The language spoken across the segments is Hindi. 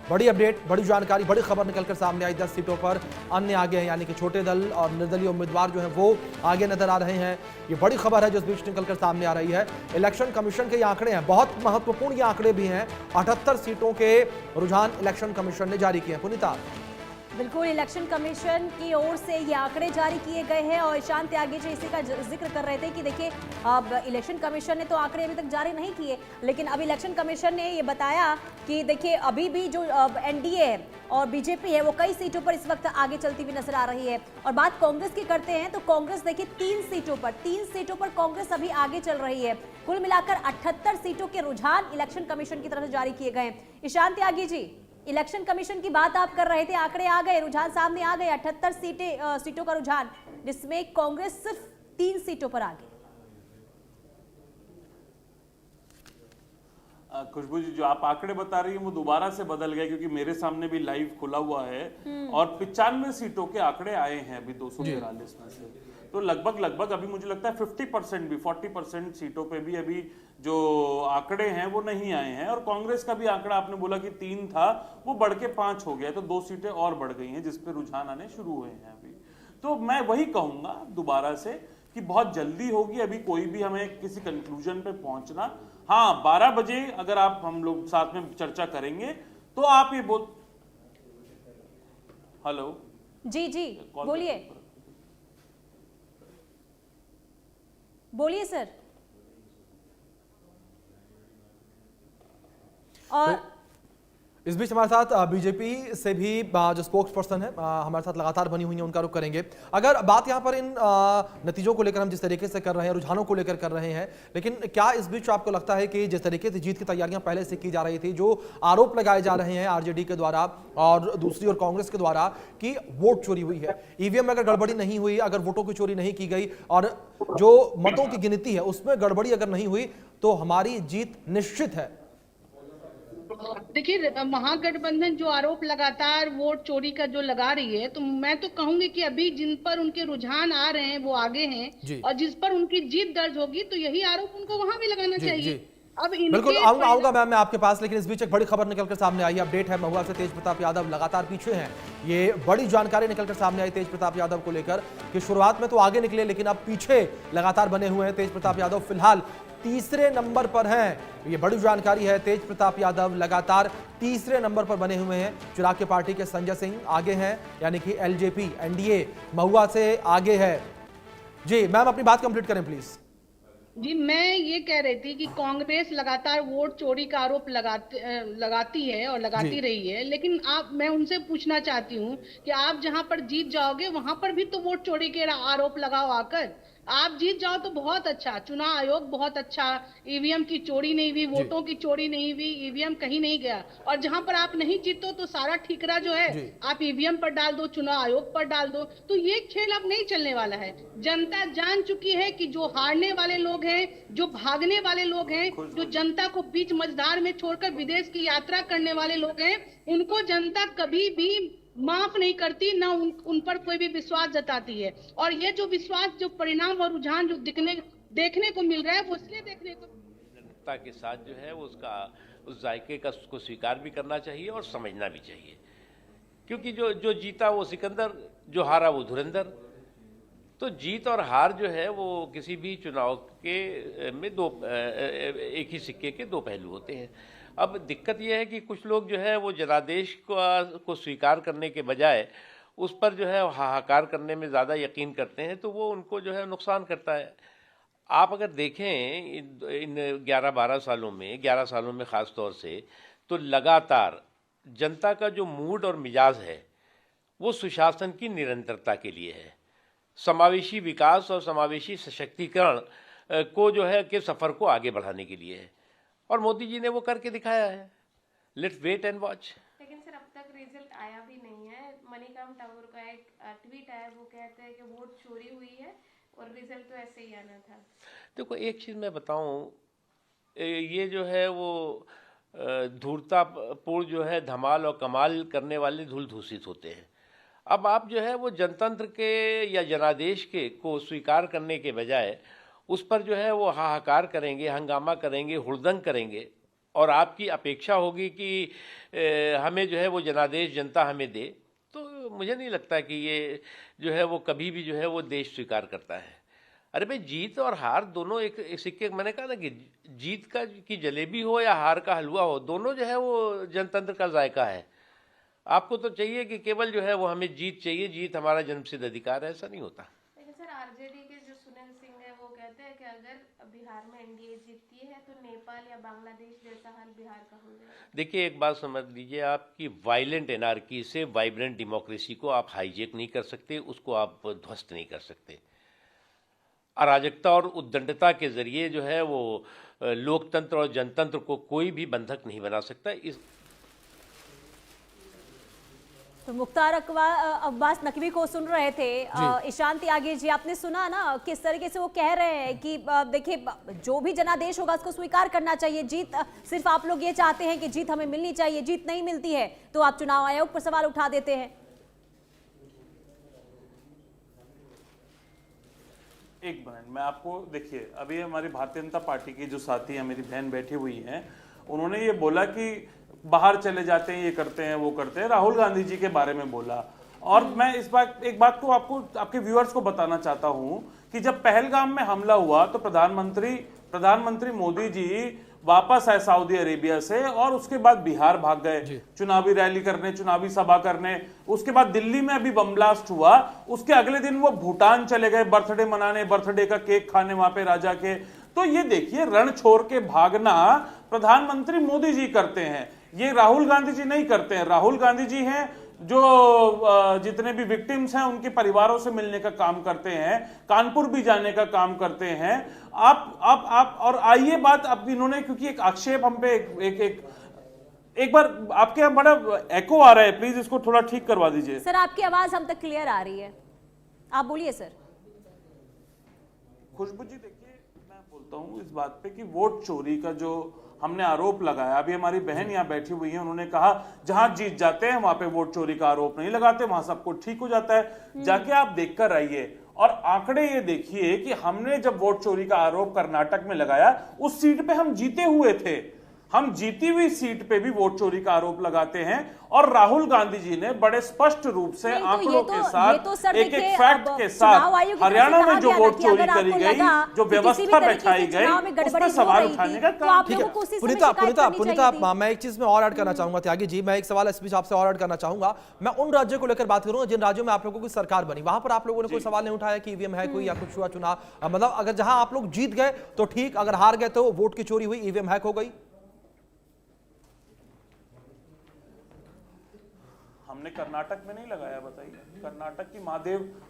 बड़ी अपडेट, बड़ी जानकारी, बड़ी खबर निकलकर सामने आई। 10 सीटों पर अन्य आगे हैं, यानी कि छोटे दल और निर्दलीय उम्मीदवार जो हैं वो आगे नजर आ रहे हैं। ये बड़ी खबर है जो इस बीच निकलकर सामने आ रही है। इलेक्शन कमीशन के ये आंकड़े हैं, बहुत महत्वपूर्ण ये आंकड़े भी हैं। 78 सीटों के रुझान इलेक्शन कमीशन ने जारी किए हैं। पुनीता, बिल्कुल, इलेक्शन कमीशन की ओर से ये आंकड़े जारी किए गए हैं और ईशान त्यागी जी इसी का जिक्र कर रहे थे कि देखिए अब इलेक्शन कमीशन ने तो आंकड़े अभी तक जारी नहीं किए, लेकिन अब इलेक्शन कमीशन ने ये बताया कि देखिए अभी भी जो एनडीए है और बीजेपी है वो कई सीटों पर इस वक्त आगे चलती हुई नजर आ रही है। और बात कांग्रेस की करते हैं तो कांग्रेस देखिए 3 सीटों पर कांग्रेस अभी आगे चल रही है। कुल मिलाकर 78 सीटों के रुझान इलेक्शन कमीशन की तरफ से जारी किए गए। ईशान त्यागी जी, इलेक्शन कमीशन की बात आप कर रहे थे, आंकड़े आ गए, रुझान सामने आ गए। 78 सीटों का रुझान, जिसमें कांग्रेस सिर्फ 3 सीटों पर आगे। खुशबू जी, जो आप आंकड़े बता रही हैं वो दोबारा से बदल गए, क्योंकि मेरे सामने भी लाइव खुला हुआ है और 95 सीटों के आंकड़े आए हैं अभी 243 में से। तो लगभग अभी मुझे लगता है 50% भी, 40% सीटों पे भी अभी जो आंकड़े हैं वो नहीं आए हैं। और कांग्रेस का भी आंकड़ा आपने बोला कि 3 था, वो बढ़ के 5 हो गया, तो 2 सीटें और बढ़ गई हैं जिसपे रुझान आने शुरू हुए हैं अभी। तो मैं वही कहूंगा दोबारा से कि बहुत जल्दी होगी अभी कोई भी हमें किसी कंक्लूजन पे पहुंचना। हाँ, 12 बजे अगर आप हम लोग साथ में चर्चा करेंगे तो आप ये हेलो जी बोलिए सर। और इस बीच हमारे साथ बीजेपी से भी जो स्पोक्स पर्सन है हमारे साथ लगातार बनी हुई है, उनका रुख करेंगे। अगर बात यहाँ पर इन नतीजों को लेकर हम जिस तरीके से कर रहे हैं, रुझानों को लेकर कर रहे हैं, लेकिन क्या इस बीच आपको लगता है कि जिस तरीके से जीत की तैयारियां पहले से की जा रही थी, जो आरोप लगाए जा रहे हैं आरजेडी के द्वारा और दूसरी ओर कांग्रेस के द्वारा कि वोट चोरी हुई है, ईवीएम में अगर गड़बड़ी नहीं हुई, अगर वोटों की चोरी नहीं की गई और जो मतों की गिनती है उसमें गड़बड़ी अगर नहीं हुई, तो हमारी जीत निश्चित है? देखिए, महागठबंधन जो आरोप लगातार वोट चोरी का जो लगा रही है, तो मैं तो कहूंगी कि अभी जिन पर उनके रुझान आ रहे हैं वो आगे हैं और जिस पर उनकी जीत दर्ज होगी तो यही आरोप उनको वहां भी लगाना चाहिए। अब बिल्कुल आऊंगा मैम मैं आपके पास, लेकिन इस बीच एक बड़ी खबर निकलकर सामने आई है। अपडेट है महुआ से, तेज प्रताप यादव लगातार पीछे हैं। ये बड़ी जानकारी निकलकर सामने आई तेज प्रताप यादव को लेकर कि शुरुआत में तो आगे निकले लेकिन अब पीछे लगातार बने हुए हैं। तेज प्रताप यादव फिलहाल तीसरे नंबर पर हैं। ये बड़ी जानकारी है, तेज प्रताप यादव लगातार तीसरे नंबर पर बने हुए हैं। चिराग की पार्टी के संजय सिंह आगे हैं, यानी कि एलजेपी एनडीए महुआ से आगे है। जी मैम, अपनी बात कंप्लीट करें प्लीज। जी, मैं ये कह रही थी कि कांग्रेस लगातार वोट चोरी का आरोप लगाती है और लगाती रही है, लेकिन मैं उनसे पूछना चाहती हूँ कि आप जहां पर जीत जाओगे वहां पर भी तो वोट चोरी के आरोप लगाओ आकर। आप जीत जाओ तो बहुत अच्छा, चुनाव आयोग बहुत अच्छा, ईवीएम की चोरी नहीं हुई, वोटों की चोरी नहीं हुई, ईवीएम कहीं नहीं गया। और जहां पर आप नहीं जीतो तो सारा ठीकरा जो है आप ईवीएम पर डाल दो, चुनाव आयोग पर डाल दो। तो ये खेल अब नहीं चलने वाला है। जनता जान चुकी है कि जो हारने वाले लोग हैं, जो भागने वाले लोग हैं, जो जनता को बीच मझधार में छोड़कर विदेश की यात्रा करने वाले लोग हैं, उनको जनता कभी भी माफ नहीं करती, ना उन पर कोई भी विश्वास जताती है। और ये जो विश्वास, जो परिणाम और रुझान जो देखने को मिल रहा है, वो इसलिए देखने को जनता के साथ जो है वो उसका उस जायके का उसको स्वीकार भी करना चाहिए और समझना भी चाहिए, क्योंकि जो जीता वो सिकंदर, जो हारा वो धुरंधर। तो जीत और हार जो है वो किसी भी चुनाव के में एक ही सिक्के के 2 पहलू होते हैं। अब दिक्कत यह है कि कुछ लोग जो है वो जनादेश को स्वीकार करने के बजाय उस पर जो है हाहाकार करने में ज़्यादा यकीन करते हैं, तो वो उनको जो है नुकसान करता है। आप अगर देखें इन 11-12 सालों में, 11 सालों में ख़ास तौर से, तो लगातार जनता का जो मूड और मिजाज है वो सुशासन की निरंतरता के लिए है, समावेशी विकास और समावेशी सशक्तिकरण को जो है के सफ़र को आगे बढ़ाने के लिए है, और मोदी जी ने वो करके दिखाया है। Let's wait and watch. लेकिन सर अब तक रिजल्ट आया भी नहीं है। मणिकांत ठाकुर का एक ट्वीट आया, वो कहते हैं कि वोट चोरी हुई है और रिजल्ट तो ऐसे ही आना था। देखो एक चीज़ मैं बताऊं, ये जो है वो धूर्तापूर्ण जो है धमाल और कमाल करने वाले धूल धूसित होते हैं। अब आप जो है वो जनतंत्र के या जनादेश के को स्वीकार करने के बजाय उस पर जो है वो हाहाकार करेंगे, हंगामा करेंगे, हुड़दंग करेंगे, और आपकी अपेक्षा होगी कि हमें जो है वो जनादेश जनता हमें दे, तो मुझे नहीं लगता कि ये जो है वो कभी भी जो है वो देश स्वीकार करता है। अरे भाई, जीत और हार दोनों एक सिक्के, मैंने कहा ना कि जीत का की जलेबी हो या हार का हलवा हो, दोनों जो है वो जनतंत्र का जायका है। आपको तो चाहिए कि केवल जो है वो हमें जीत चाहिए, जीत हमारा जन्मसिद्ध अधिकार है, ऐसा नहीं होता। लेकिन सर, आरजेडी के जो सुनील सिंह है वो कहते हैं कि अगर बिहार में एनडीए जीतती है तो नेपाल या बांग्लादेश जैसा हाल बिहार का हो जाएगा। देखिए, एक बात समझ लीजिए, आपकी वायलेंट एनार्की से वाइब्रेंट डेमोक्रेसी को आप हाईजेक नहीं कर सकते, उसको आप ध्वस्त नहीं कर सकते। अराजकता और उद्दंडता के जरिए जो है वो लोकतंत्र और जनतंत्र को कोई भी बंधक नहीं बना सकता। इस तो मुख्तार अब्बास नकवी को सुन रहे थे ईशान त्यागी जी, आपने सुना ना किस तरीके से वो कह रहे हैं कि देखिए, जो भी जनादेश होगा उसको स्वीकार करना चाहिए। जीत सिर्फ आप लोग ये चाहते हैं कि जीत हमें मिलनी चाहिए, जीत नहीं मिलती है तो आप चुनाव आयोग पर सवाल उठा देते हैं। एक मिनट, मैं आपको देखिए, अभी हमारी भारतीय जनता पार्टी की जो साथी है, मेरी बहन बैठी हुई हैं, उन्होंने ये बोला कि बाहर चले जाते हैं, ये करते हैं, वो करते हैं, राहुल गांधी जी के बारे में बोला। और मैं एक बात को आपको, आपके व्यूअर्स को बताना चाहता हूं कि जब पहलगाम में हमला हुआ तो प्रधानमंत्री मोदी जी वापस आए सऊदी अरेबिया से और उसके बाद बिहार भाग गए चुनावी रैली करने, चुनावी सभा करने। उसके बाद दिल्ली में अभी बम ब्लास्ट हुआ, उसके अगले दिन वो भूटान चले गए बर्थडे मनाने, बर्थडे का केक खाने वहां पे राजा के। तो ये देखिए, रण छोड़ के भागना प्रधानमंत्री मोदी जी करते हैं, ये राहुल गांधी जी नहीं करते हैं। राहुल गांधी जी हैं जो जितने भी विक्टिम्स हैं उनके परिवारों से मिलने का काम करते हैं, कानपुर भी जाने का काम करते हैं। आप और आइए बात, अब इन्होंने, क्योंकि एक आक्षेप हम पे एक बार आपके यहाँ बड़ा एको आ रहा है, प्लीज इसको थोड़ा ठीक करवा दीजिए। सर, आपकी आवाज हम तक क्लियर आ रही है, आप बोलिए सर। खुशबू जी, देखिए, मैं बोलता हूं इस बात पे कि वोट चोरी का जो हमने आरोप लगाया, अभी हमारी बहन यहाँ बैठी हुई है, उन्होंने कहा जहां जीत जाते हैं वहां पे वोट चोरी का आरोप नहीं लगाते, वहां सब कुछ ठीक हो जाता है। जाके आप देखकर आइए और आंकड़े ये देखिए कि हमने जब वोट चोरी का आरोप कर्नाटक में लगाया, उस सीट पे हम जीते हुए थे, हम जीती हुई सीट पे भी वोट चोरी का आरोप लगाते हैं। और राहुल गांधी जी ने बड़े स्पष्ट रूप से आंकड़ों के साथ, एक फैक्ट के साथ, हरियाणा में जो वोट चोरी करी गई, जो व्यवस्था बैठाई गई, उस पर सवाल उठाने का काम किया। पुनीता, मैं एक चीज में और ऐड करना चाहूंगा त्यागी जी, मैं एक सवाल इस बीच आपसे और ऐड करना चाहूंगा। मैं उन राज्यों को लेकर बात करूंगा जिन राज्यों में आप लोगों की सरकार बनी, वहां पर आप लोगों ने कोई सवाल नहीं उठाया कि ईवीएम है कोई या कुछ हुआ चुनाव, मतलब अगर जहां आप लोग जीत गए तो ठीक, अगर हार गए तो वोट की चोरी हुई, ईवीएम हैक हो गई। हमने कर्नाटक में नहीं लगाया, बताइए। कर्नाटक की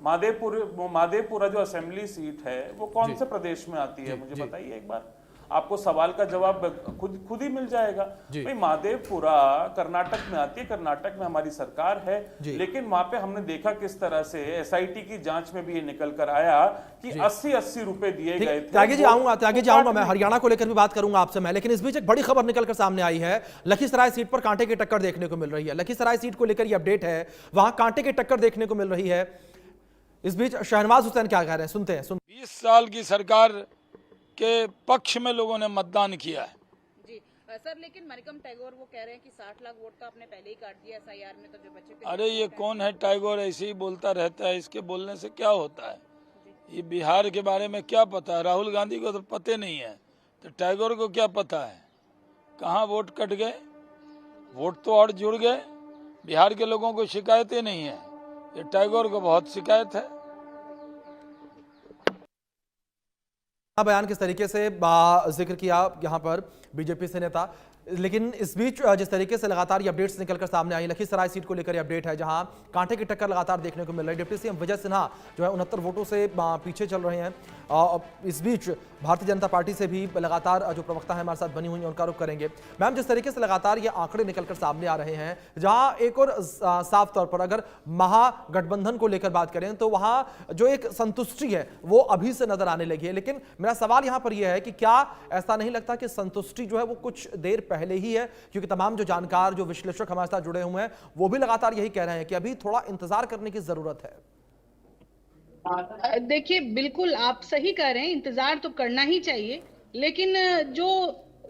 मादेवपुरा जो असेंबली सीट है वो कौन से प्रदेश में आती है, मुझे बताइए एक बार। आपको सवाल का जवाब खुद ही मिल जाएगा। भाई, मादेवपुरा कर्नाटक में आती है, कर्नाटक में हमारी सरकार है, लेकिन वहां पे हमने देखा किस तरह से एसआईटी की जांच में भी ये निकल कर आया कि 80-80 रुपए दिए गए थे। त्यागी जी आऊंगा, मैं हरियाणा को लेकर भी बात करूंगा आपसे मैं, लेकिन इस बीच एक बड़ी खबर निकलकर सामने आई है। लखीसराय सीट पर कांटे की टक्कर देखने को मिल रही है। लखीसराय सीट को लेकर ये अपडेट है, वहां कांटे की टक्कर देखने को मिल रही है। इस बीच शहनवाज हुसैन क्या कह रहे हैं, सुनते हैं। 20 साल की सरकार के पक्ष में लोगों ने मतदान किया है। जी सर, लेकिन मरियम टैगोर वो कह रहे हैं कि 60 लाख वोट तो आपने पहले ही काट दिया एसआईआर में, तो जो बच्चे। अरे ये कौन है टैगोर, ऐसे ही बोलता रहता है, इसके बोलने से क्या होता है? ये बिहार के बारे में क्या पता है? राहुल गांधी को तो पते नहीं है, तो टैगोर को क्या पता है? कहाँ वोट कट गए, वोट तो और जुड़ गए। बिहार के लोगों को शिकायतें नहीं है, ये टैगोर को बहुत शिकायत है। बयान किस तरीके से जिक्र किया यहाँ पर बीजेपी से नेता, लेकिन इस बीच जिस तरीके से लगातार ये अपडेट्स निकलकर सामने आई, लखीसराय सीट को लेकर ये अपडेट है जहां कांटे की टक्कर लगातार देखने को मिल रही है। डिप्टी सीएम विजय सिन्हा जो है 69 वोटों से पीछे चल रहे हैं। इस बीच भारतीय जनता पार्टी से भी लगातार जो प्रवक्ता है हमारे साथ बनी हुई है उनका रुख करेंगे। मैम, जिस तरीके से लगातार ये आंकड़े निकलकर सामने आ रहे हैं, जहां एक और साफ तौर पर अगर महागठबंधन को लेकर बात करें तो वहां जो एक संतुष्टि है वो अभी से नजर आने लगी है, लेकिन मेरा सवाल यहां पर यह है कि क्या ऐसा नहीं लगता कि संतुष्टि जो है वो कुछ देर पहले ही है? क्योंकि तमाम जो जानकार, जो विश्लेषक हमारे साथ जुड़े हुए हैं वो भी लगातार यही कह रहे हैं कि अभी थोड़ा इंतजार करने की जरूरत है। देखिए, बिल्कुल आप सही कह रहे हैं, इंतजार तो करना ही चाहिए, लेकिन जो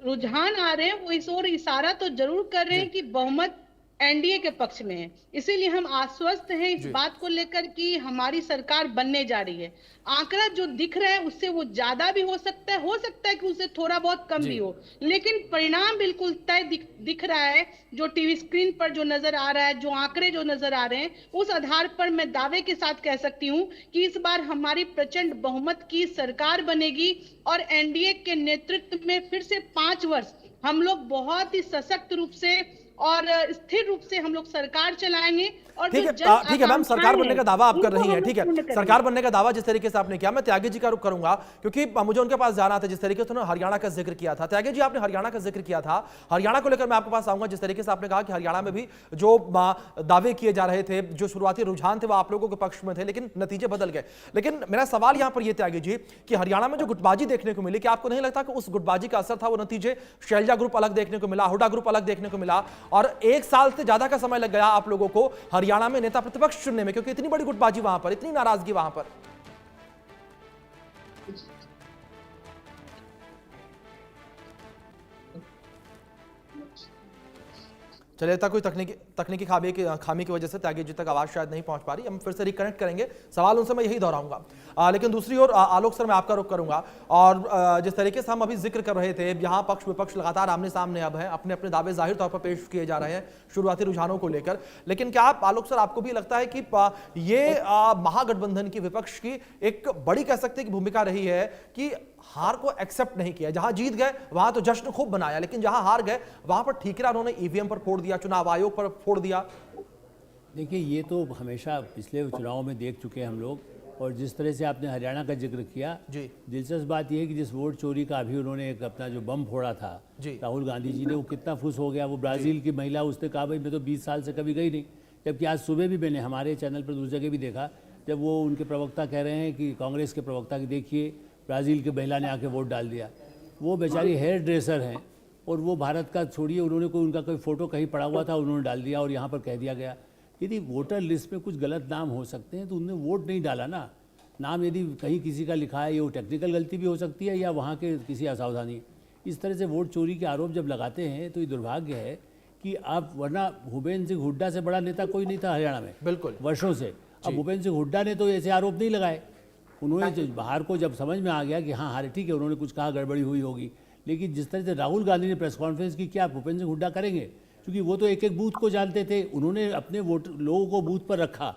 रुझान आ रहे हैं वो इस ओर इशारा तो जरूर कर रहे हैं कि बहुमत एनडीए के पक्ष में है। इसीलिए हम आश्वस्त हैं इस बात को लेकर कि हमारी सरकार बनने जा रही है। आंकड़ा जो दिख रहा है उससे वो ज्यादा भी हो सकता है कि उससे थोड़ा बहुत कम भी हो, लेकिन परिणाम बिल्कुल तय दिख रहा है। जो टीवी स्क्रीन पर जो नजर आ रहा है, जो आंकड़े जो नजर आ रहे हैं, उस आधार पर मैं दावे के साथ कह सकती हूँ कि इस बार हमारी प्रचंड बहुमत की सरकार बनेगी और एनडीए के नेतृत्व में फिर से 5 वर्ष हम लोग बहुत ही सशक्त रूप से और स्थिर रूप से हम लोग सरकार चलाएंगे। और ठीक है मैम, सरकार बनने का दावा आप कर रही हैं, ठीक है, सरकार बनने का दावा जिस तरीके से आपने किया, मैं त्यागी जी का रुख करूंगा क्योंकि मुझे उनके पास जाना था। जिस तरीके से उन्होंने हरियाणा का जिक्र किया था, त्यागी जी आपने हरियाणा का जिक्र किया था, हरियाणा को लेकर मैं आपके पास आऊंगा। जिस तरीके से आपने कहा कि हरियाणा में भी जो दावे किए जा रहे थे, जो शुरुआती रुझान थे वो आप लोगों के पक्ष में थे, लेकिन नतीजे बदल गए। लेकिन मेरा सवाल यहां पर यह त्यागी जी कि हरियाणा में जो गुटबाजी देखने को मिली, कि आपको नहीं लगता कि उस गुटबाजी का असर था, वो नतीजे शैलजा ग्रुप अलग देखने को मिला, हुडा ग्रुप अलग देखने को मिला, और 1 साल से ज्यादा का समय लग गया आप लोगों को हरियाणा में नेता प्रतिपक्ष चुनने में, क्योंकि इतनी बड़ी गुटबाजी वहां पर, इतनी नाराजगी वहां पर। चलिए, था कोई तकनीकी खामी की वजह से त्यागी जी तक आवाज शायद नहीं पहुंच पा रही, हम फिर से रिकनेक्ट करेंगे। सवाल उनसे मैं यही दोहराऊंगा। लेकिन दूसरी ओर आलोक सर, मैं आपका रुख करूंगा, और जिस तरीके से हम अभी जिक्र कर रहे थे, यहाँ पक्ष विपक्ष लगातार आमने सामने अब हैं, अपने अपने दावे जाहिर तौर पर पेश किए जा रहे हैं शुरुआती रुझानों को लेकर। लेकिन क्या आलोक सर, आपको भी लगता है कि ये महागठबंधन की विपक्ष की एक बड़ी कह सकते हैं कि भूमिका रही है कि हार को एक्सेप्ट नहीं किया? जहां जीत गए वहां तो जश्न खूब बनाया, लेकिन जहां हार गए वहां पर ठीकरा उन्होंने ईवीएम पर फोड़ दिया, चुनाव आयोग पर फोड़ दिया। देखिए, ये तो हमेशा पिछले चुनाव में देख चुके हैं हम लोग, और जिस तरह से आपने हरियाणा का जिक्र किया जी, दिलचस्प बात यह है कि जिस वोट चोरी का अभी उन्होंने एक अपना जो बम फोड़ा था राहुल गांधी जी ने, वो कितना खुश हो गया। वो ब्राजील की महिला, उसने कहा भाई मैं तो 20 साल से कभी गई नहीं, जबकि आज सुबह भी मैंने हमारे चैनल पर दूसरी जगह भी देखा, जब वो उनके प्रवक्ता कह रहे हैं कि कांग्रेस के प्रवक्ता की देखिए ब्राज़ील की महिला ने आके वोट डाल दिया। वो बेचारी हेयर ड्रेसर हैं, और वो भारत का छोड़िए, उन्होंने कोई उनका कोई फ़ोटो कहीं पड़ा हुआ था, उन्होंने डाल दिया, और यहाँ पर कह दिया गया यदि वोटर लिस्ट में कुछ गलत नाम हो सकते हैं तो उन्होंने वोट नहीं डाला ना। नाम यदि कहीं किसी का लिखा है, ये वो टेक्निकल गलती भी हो सकती है या वहाँ के किसी असावधानी। इस तरह से वोट चोरी के आरोप जब लगाते हैं तो ये दुर्भाग्य है कि आप, वरना भूपेंद्र सिंह हुड्डा से बड़ा नेता कोई नहीं था हरियाणा में बिल्कुल वर्षों से। अब भूपेंद्र सिंह हुड्डा ने तो ऐसे आरोप नहीं लगाए। उन्होंने बाहर को जब समझ में आ गया कि हाँ हारे, ठीक है, उन्होंने कुछ कहा, गड़बड़ी हुई होगी, लेकिन जिस तरह से राहुल गांधी ने प्रेस कॉन्फ्रेंस की, क्या भूपेंद्र सिंह हुड्डा करेंगे? क्योंकि वो तो एक एक बूथ को जानते थे, उन्होंने अपने लोगों को बूथ पर रखा।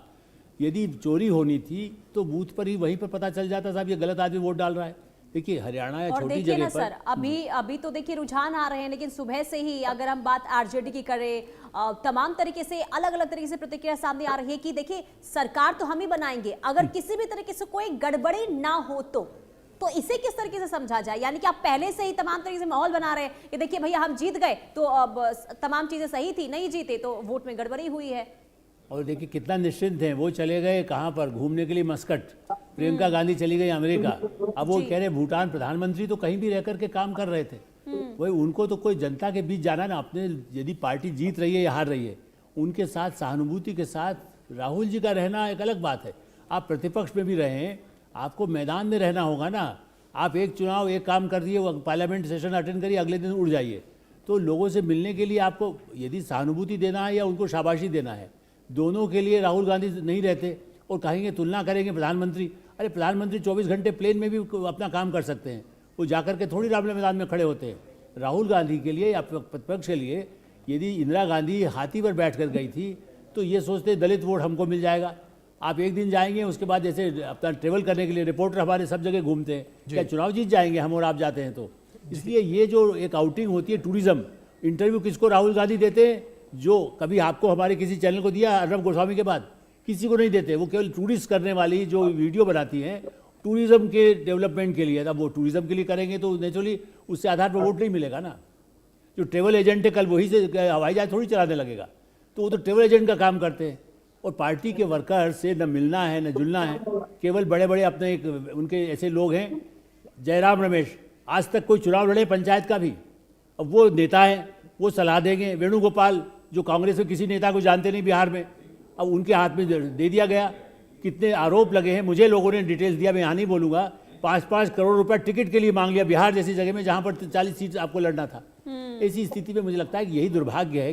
यदि चोरी होनी थी तो बूथ पर ही, वहीं पर पता चल जाता साहब ये गलत आदमी वोट डाल रहा है। देखिए, हरियाणा या छोटी जगह पर सर, अभी तो देखिए रुझान आ रहे हैं, लेकिन सुबह से ही अगर हम बात आरजेडी की करें, तमाम तरीके से अलग अलग तरीके से प्रतिक्रिया सामने आ रही है कि देखिए सरकार तो हम ही बनाएंगे, अगर किसी भी तरीके से कोई गड़बड़ी ना हो तो इसे किस तरीके से समझा जाए? यानी कि आप पहले से ही तमाम तरीके से माहौल बना रहे हैं कि देखिए भैया हम जीत गए तो अब तमाम चीजें सही थी, नहीं जीते तो वोट में गड़बड़ी हुई है। और देखिए कितना निश्चिंत हैं वो, चले गए कहाँ पर घूमने के लिए, मस्कट। प्रियंका गांधी चली गई अमेरिका। अब वो कह रहे भूटान प्रधानमंत्री तो कहीं भी रह करके काम कर रहे थे। वही उनको तो कोई जनता के बीच जाना ना, अपने यदि पार्टी जीत रही है या हार रही है, उनके साथ सहानुभूति के साथ राहुल जी का रहना एक अलग बात है। आप प्रतिपक्ष में भी रहें, आपको मैदान में रहना होगा ना। आप एक चुनाव एक काम कर दिए, पार्लियामेंट सेशन अटेंड करिए, अगले दिन उड़ जाइए। तो लोगों से मिलने के लिए आपको यदि सहानुभूति देना है या उनको शाबाशी देना है, दोनों के लिए राहुल गांधी नहीं रहते। और कहेंगे तुलना करेंगे प्रधानमंत्री, अरे प्रधानमंत्री 24 घंटे प्लेन में भी अपना काम कर सकते हैं, वो जाकर के थोड़ी रामलीला मैदान में खड़े होते हैं। राहुल गांधी के लिए या प्रतिपक्ष के लिए यदि इंदिरा गांधी हाथी पर बैठ कर गई थी तो ये सोचते दलित वोट हमको मिल जाएगा। आप एक दिन जाएंगे, उसके बाद जैसे अपना ट्रेवल करने के लिए रिपोर्टर हमारे सब जगह घूमते हैं, क्या चुनाव जीत जाएंगे हम और आप जाते हैं तो? इसलिए ये जो एक आउटिंग होती है, टूरिज्म, इंटरव्यू किसको राहुल गांधी देते हैं? जो कभी आपको हमारे किसी चैनल को दिया अर्नब गोस्वामी के बाद, किसी को नहीं देते। वो केवल टूरिस्ट करने वाली जो वीडियो बनाती हैं टूरिज्म के डेवलपमेंट के लिए। अब वो टूरिज्म के लिए करेंगे तो नेचुरली उससे आधार पर वोट नहीं मिलेगा ना। जो ट्रेवल एजेंट है कल वही से हवाई जहाज थोड़ी चलाने लगेगा, तो वो तो ट्रेवल एजेंट का काम करते हैं। और पार्टी के वर्कर्स से न मिलना है न जुलना है, केवल बड़े बड़े अपने एक उनके ऐसे लोग हैं, जयराम रमेश, आज तक कोई चुनाव लड़े पंचायत का भी, अब वो नेता है, वो सलाह देंगे। वेणुगोपाल जो कांग्रेस के किसी नेता को जानते नहीं बिहार में, अब उनके हाथ में दे दिया गया। कितने आरोप लगे हैं, मुझे लोगों ने डिटेल्स दिया, मैं यहाँ नहीं बोलूँगा, 5-5 करोड़ रुपए टिकट के लिए मांग लिया बिहार जैसी जगह में जहां पर 40 सीट आपको लड़ना था। ऐसी स्थिति में मुझे लगता है कि यही दुर्भाग्य है